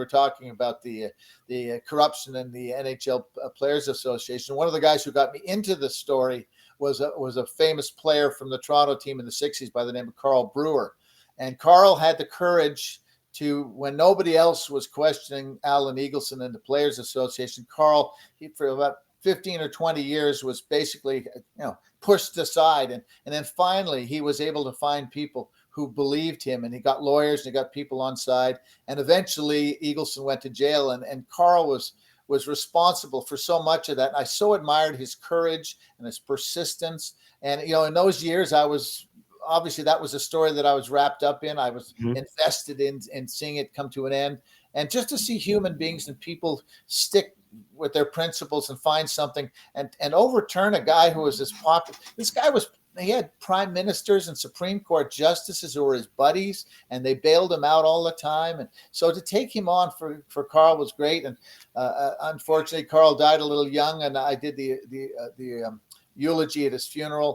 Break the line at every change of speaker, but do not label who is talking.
we're talking about the corruption in the NHL Players Association. One of the guys who got me into the story was a famous player from the Toronto team in the 60s by the name of Carl Brewer. And Carl had the courage to, when nobody else was questioning Alan Eagleson and the Players Association, Carl, for about 15 or 20 years was basically, pushed aside. And then finally he was able to find people who believed him, and he got lawyers and he got people on side. And eventually Eagleson went to jail, and Carl was responsible for so much of that. And I so admired his courage and his persistence. And, in those years, obviously that was a story that I was wrapped up in. I was invested in seeing it come to an end. And just to see human beings and people stick with their principles and find something and overturn a guy who was this popular. He had prime ministers and Supreme Court justices who were his buddies, and they bailed him out all the time. And so to take him on for Carl was great. And unfortunately, Carl died a little young, and I did the eulogy at his funeral.